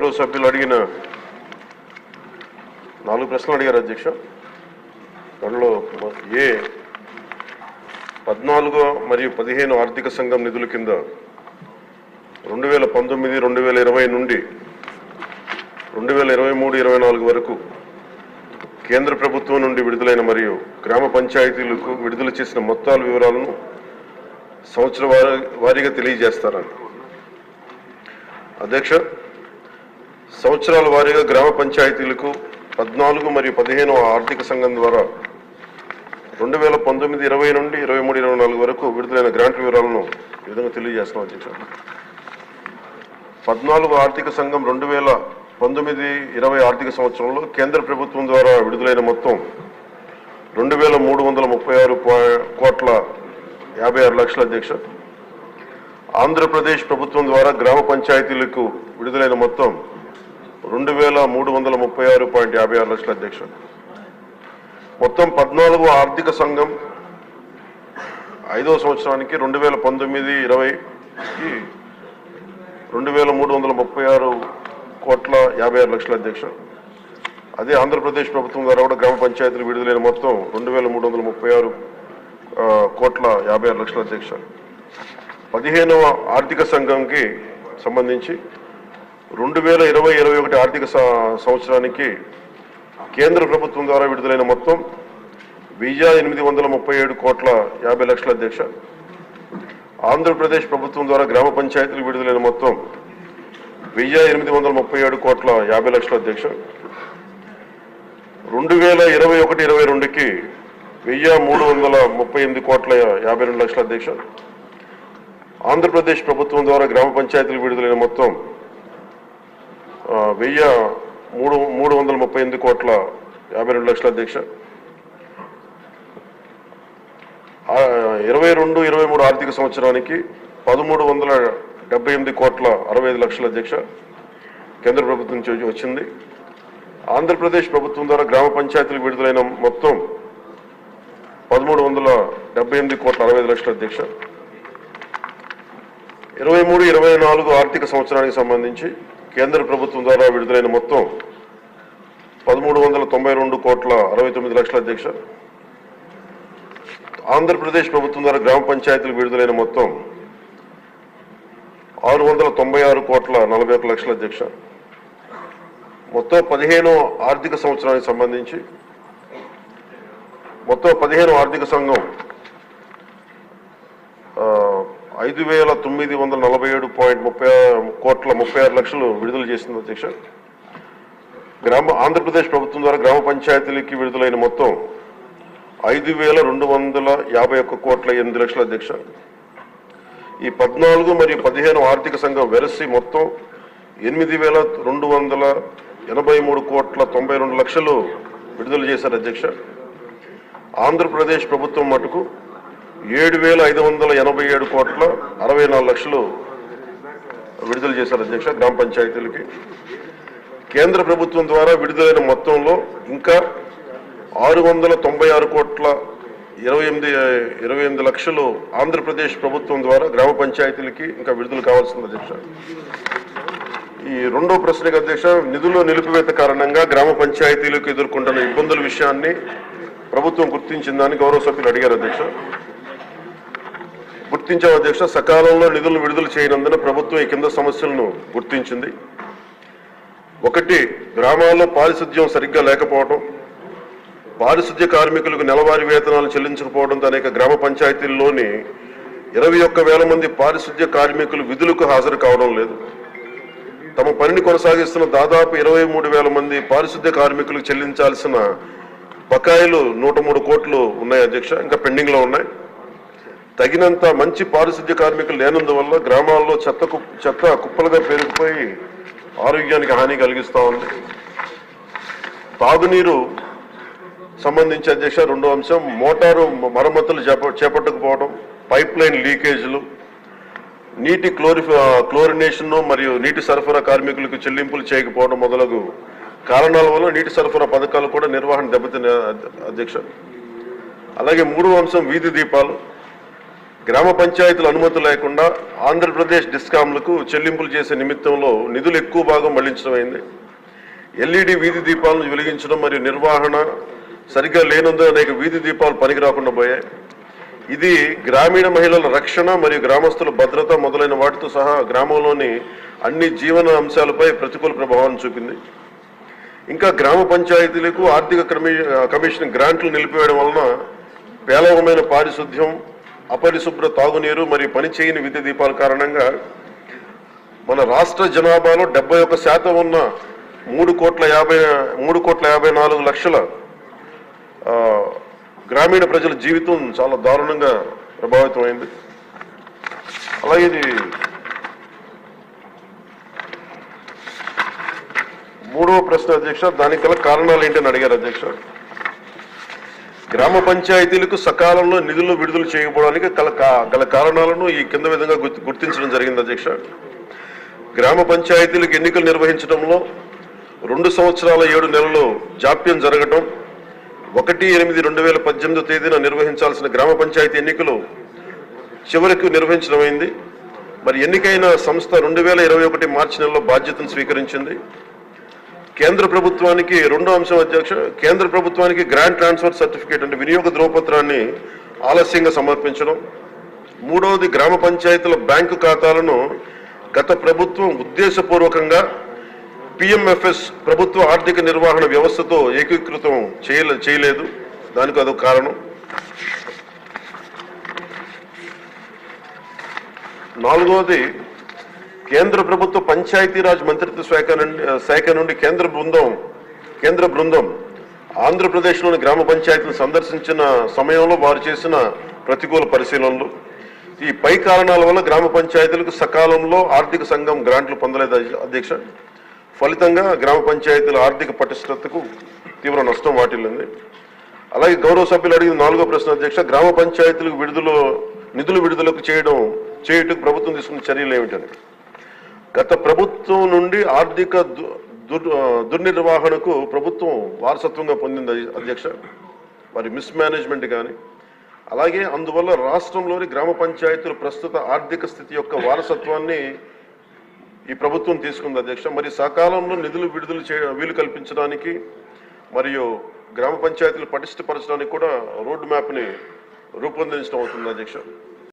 గౌరవ సభ్యులు అడిగిన 4 ప్రశ్నలు అడిగారు అధ్యక్ష. అందులో 14 మరియు 15 ఆర్థిక సంఘం నిధుల కింద 2019, 2020 నుండి 2023-24 వరకు కేంద్ర ప్రభుత్వం నుండి విడుదలైన మరియు గ్రామ పంచాయతీలకు విడుదల చేసిన మొత్తాల వివరాలను సంవత్సర వారీగా తెలియజేస్తారని. అధ్యక్ష, సంవత్సరాల వారీగా గ్రామ పంచాయతీలకు 14 మరియు 15 ఆర్థిక సంఘం ద్వారా 2019, 20 నుండి 23-24 వరకు విడుదలైన గ్రాంట్ వివరాలను ఈ విధంగా తెలియజేస్తున్నాం అధ్యక్ష. 14 ఆర్థిక సంఘం 2019-20 ఆర్థిక సంవత్సరంలో కేంద్ర ప్రభుత్వం ద్వారా విడుదలైన మొత్తం 2,336,56 అధ్యక్ష. ఆంధ్రప్రదేశ్ ప్రభుత్వం ద్వారా గ్రామ పంచాయతీలకు విడుదలైన మొత్తం 2,336,56 అధ్యక్ష. మొత్తం 14 ఆర్థిక సంఘం 5వ సంవత్సరానికి 2019-20కి 2,336,56 అధ్యక్ష. అదే ఆంధ్రప్రదేశ్ ప్రభుత్వం ద్వారా కూడా గ్రామ పంచాయతీలు విడుదలైన మొత్తం 2,336,56 అధ్యక్ష. 15వ ఆర్థిక సంఘంకి సంబంధించి 2020-21 ఆర్థిక సంవత్సరానికి కేంద్ర ప్రభుత్వం ద్వారా విడుదలైన మొత్తం 1,837,50,00,000 అధ్యక్ష. ఆంధ్రప్రదేశ్ ప్రభుత్వం ద్వారా గ్రామ పంచాయతీలు విడుదలైన మొత్తం 1,837,50,00,000 అధ్యక్ష. 2021-22కి 1,338,52,00,000 అధ్యక్ష. ఆంధ్రప్రదేశ్ ప్రభుత్వం ద్వారా గ్రామ పంచాయతీలు విడుదలైన మొత్తం 1,338,52,00,000 అధ్యక్ష. 22-23 ఆర్థిక సంవత్సరానికి 1,378,65,00,000 అధ్యక్ష కేంద్ర ప్రభుత్వం నుంచి వచ్చింది. ఆంధ్రప్రదేశ్ ప్రభుత్వం ద్వారా గ్రామ పంచాయతీలు విడుదలైన మొత్తం 1,378,65,00,000 అధ్యక్ష. 23-24 ఆర్థిక సంవత్సరానికి సంబంధించి కేంద్ర ప్రభుత్వం ద్వారా విడుదలైన మొత్తం 1,392,69,00,000 అధ్యక్ష. ఆంధ్రప్రదేశ్ ప్రభుత్వం ద్వారా గ్రామ పంచాయతీలు విడుదలైన మొత్తం 696,41,00,000 అధ్యక్ష. మొత్తం 15 ఆర్థిక సంవత్సరానికి సంబంధించి మొత్తం 15 ఆర్థిక సంఘం 5,947,36,00,000 విడుదల చేసింది అధ్యక్ష. ఆంధ్రప్రదేశ్ ప్రభుత్వం ద్వారా గ్రామ పంచాయతీలకి విడుదలైన మొత్తం 5,251,8,00,000 అధ్యక్ష. ఈ 14 మరియు 15 ఆర్థిక సంఘం వెరసి మొత్తం 8,283,92,00,000 విడుదల చేశారు అధ్యక్ష. ఆంధ్రప్రదేశ్ ప్రభుత్వం మటుకు 7,587,64,00,000 విడుదల చేశారు అధ్యక్ష గ్రామ పంచాయతీలకి. కేంద్ర ప్రభుత్వం ద్వారా విడుదలైన మొత్తంలో ఇంకా 696,28,28,00,000 ఆంధ్రప్రదేశ్ ప్రభుత్వం ద్వారా గ్రామ పంచాయతీలకి ఇంకా విడుదల కావాల్సింది అధ్యక్ష. ఈ రెండో ప్రశ్నకు అధ్యక్ష, నిధుల నిలిపివేత కారణంగా గ్రామ పంచాయతీలకు ఎదుర్కొంటున్న ఇబ్బందుల విషయాన్ని ప్రభుత్వం గుర్తించిందని గౌరవ సభ్యులు అడిగారు అధ్యక్ష. గుర్తించాం అధ్యక్ష. సకాలంలో నిధులను విడుదల చేయనందున ప్రభుత్వం ఈ కింద సమస్యలను గుర్తించింది. 1, గ్రామాల్లో పారిశుద్ధ్యం సరిగ్గా లేకపోవడం, పారిశుద్ధ్య కార్మికులకు నెలవారీ వేతనాలు చెల్లించకపోవడంతో అనేక గ్రామ పంచాయతీల్లోని 21,000 మంది పారిశుద్ధ్య కార్మికులు విధులకు హాజరు కావడం లేదు. తమ పనిని కొనసాగిస్తున్న దాదాపు 23,000 మంది పారిశుద్ధ్య కార్మికులకు చెల్లించాల్సిన బకాయిలు 103 కోట్లు ఉన్నాయి అధ్యక్ష, ఇంకా పెండింగ్లో ఉన్నాయి. తగినంత మంచి పారిశుద్ధ్య కార్మికులు లేనందువల్ల గ్రామాల్లో చెత్త కుప్పలుగా పెరిగిపోయి ఆరోగ్యానికి హాని కలిగిస్తూ ఉంది. తాగునీరు సంబంధించి అధ్యక్ష రెండో అంశం, మోటారు మరమ్మతులు చేపట్టకపోవడం, పైప్ లైన్ లీకేజీలు, నీటి క్లోరినేషన్ మరియు నీటి సరఫరా కార్మికులకు చెల్లింపులు చేయకపోవడం మొదలగు కారణాల వల్ల నీటి సరఫరా పథకాలు కూడా నిర్వహణ దెబ్బతిన్న అధ్యక్ష. అలాగే మూడవ అంశం వీధి దీపాలు. గ్రామ పంచాయతీల అనుమతి లేకుండా ఆంధ్రప్రదేశ్ డిస్కాంలకు చెల్లింపులు చేసే నిమిత్తంలో నిధులు ఎక్కువ భాగం మళ్లించడం అయింది. ఎల్ఈడి వీధి దీపాలను వెలిగించడం మరియు నిర్వహణ సరిగ్గా లేనందున అనేక వీధి దీపాలు పనికి రాకుండా పోయాయి. ఇది గ్రామీణ మహిళల రక్షణ మరియు గ్రామస్తుల భద్రత మొదలైన వాటితో సహా గ్రామంలోని అన్ని జీవన అంశాలపై ప్రతికూల ప్రభావాన్ని చూపింది. ఇంకా గ్రామ పంచాయతీలకు ఆర్థిక కమిషన్ గ్రాంట్లు నిలిపివేయడం వలన పేలవమైన పారిశుద్ధ్యం, అపరిశుభ్ర తాగునీరు మరియు పనిచేయని విద్యుత్ దీపాల కారణంగా మన రాష్ట్ర జనాభాలో 71% ఉన్న 3,54,00,000 గ్రామీణ ప్రజల జీవితం చాలా దారుణంగా ప్రభావితమైంది. అలాగే ఇది మూడవ ప్రశ్న అధ్యక్ష, దానికి గల కారణాలు ఏంటని అడిగారు అధ్యక్ష. గ్రామ పంచాయతీలకు సకాలంలో నిధులు విడుదల చేయకపోవడానికి గల కారణాలను ఈ కింద విధంగా గుర్తించడం జరిగింది అధ్యక్ష. గ్రామ పంచాయతీలకు ఎన్నికలు నిర్వహించడంలో 2 సంవత్సరాల 7 నెలలు జాప్యం జరగడం, 1/8/2018 తేదీన నిర్వహించాల్సిన గ్రామ పంచాయతీ ఎన్నికలు చివరికి నిర్వహించడమైంది. మరి ఎన్నికైన సంస్థ 2021 మార్చి నెలలో బాధ్యతను స్వీకరించింది. కేంద్ర ప్రభుత్వానికి రెండో అంశం అధ్యక్ష, కేంద్ర ప్రభుత్వానికి గ్రాంట్ ట్రాన్స్ఫర్ సర్టిఫికేట్ అంటే వినియోగ ధ్రువపత్రాన్ని ఆలస్యంగా సమర్పించడం. మూడవది, గ్రామ పంచాయతీల బ్యాంకు ఖాతాలను గత ప్రభుత్వం ఉద్దేశపూర్వకంగా PMFS ప్రభుత్వ ఆర్థిక నిర్వహణ వ్యవస్థతో ఏకీకృతం చేయలేదు. దానికి అదొక కారణం. నాలుగవది, కేంద్ర ప్రభుత్వ పంచాయతీరాజ్ మంత్రిత్వ శాఖ నుండి కేంద్ర బృందం ఆంధ్రప్రదేశ్లోని గ్రామ పంచాయతీలను సందర్శించిన సమయంలో వారు చేసిన ప్రతికూల పరిశీలనలు. ఈ పై కారణాల వల్ల గ్రామ పంచాయతీలకు సకాలంలో ఆర్థిక సంఘం గ్రాంట్లు పొందలేదు అధ్యక్ష. ఫలితంగా గ్రామ పంచాయతీల ఆర్థిక పటిష్టతకు తీవ్ర నష్టం వాటిల్లింది. అలాగే గౌరవ సభ్యులు అడిగిన 4వ ప్రశ్న అధ్యక్ష, గ్రామ పంచాయతీలకు నిధులు విడుదలకు చేయుటకు ప్రభుత్వం తీసుకున్న చర్యలు ఏమిటని. గత ప్రభుత్వం నుండి ఆర్థిక దుర్నిర్వహణకు ప్రభుత్వం వారసత్వంగా పొందింది అధ్యక్ష. మరి మిస్మేనేజ్మెంట్ కానీ, అలాగే అందువల్ల రాష్ట్రంలోని గ్రామ పంచాయతీల ప్రస్తుత ఆర్థిక స్థితి యొక్క వారసత్వాన్ని ఈ ప్రభుత్వం తీసుకుంది అధ్యక్ష. మరి సకాలంలో నిధులు విడుదల వీలు కల్పించడానికి మరియు గ్రామ పంచాయతీలు పటిష్టపరచడానికి కూడా రోడ్ మ్యాప్ని రూపొందించడం అవుతుంది అధ్యక్ష.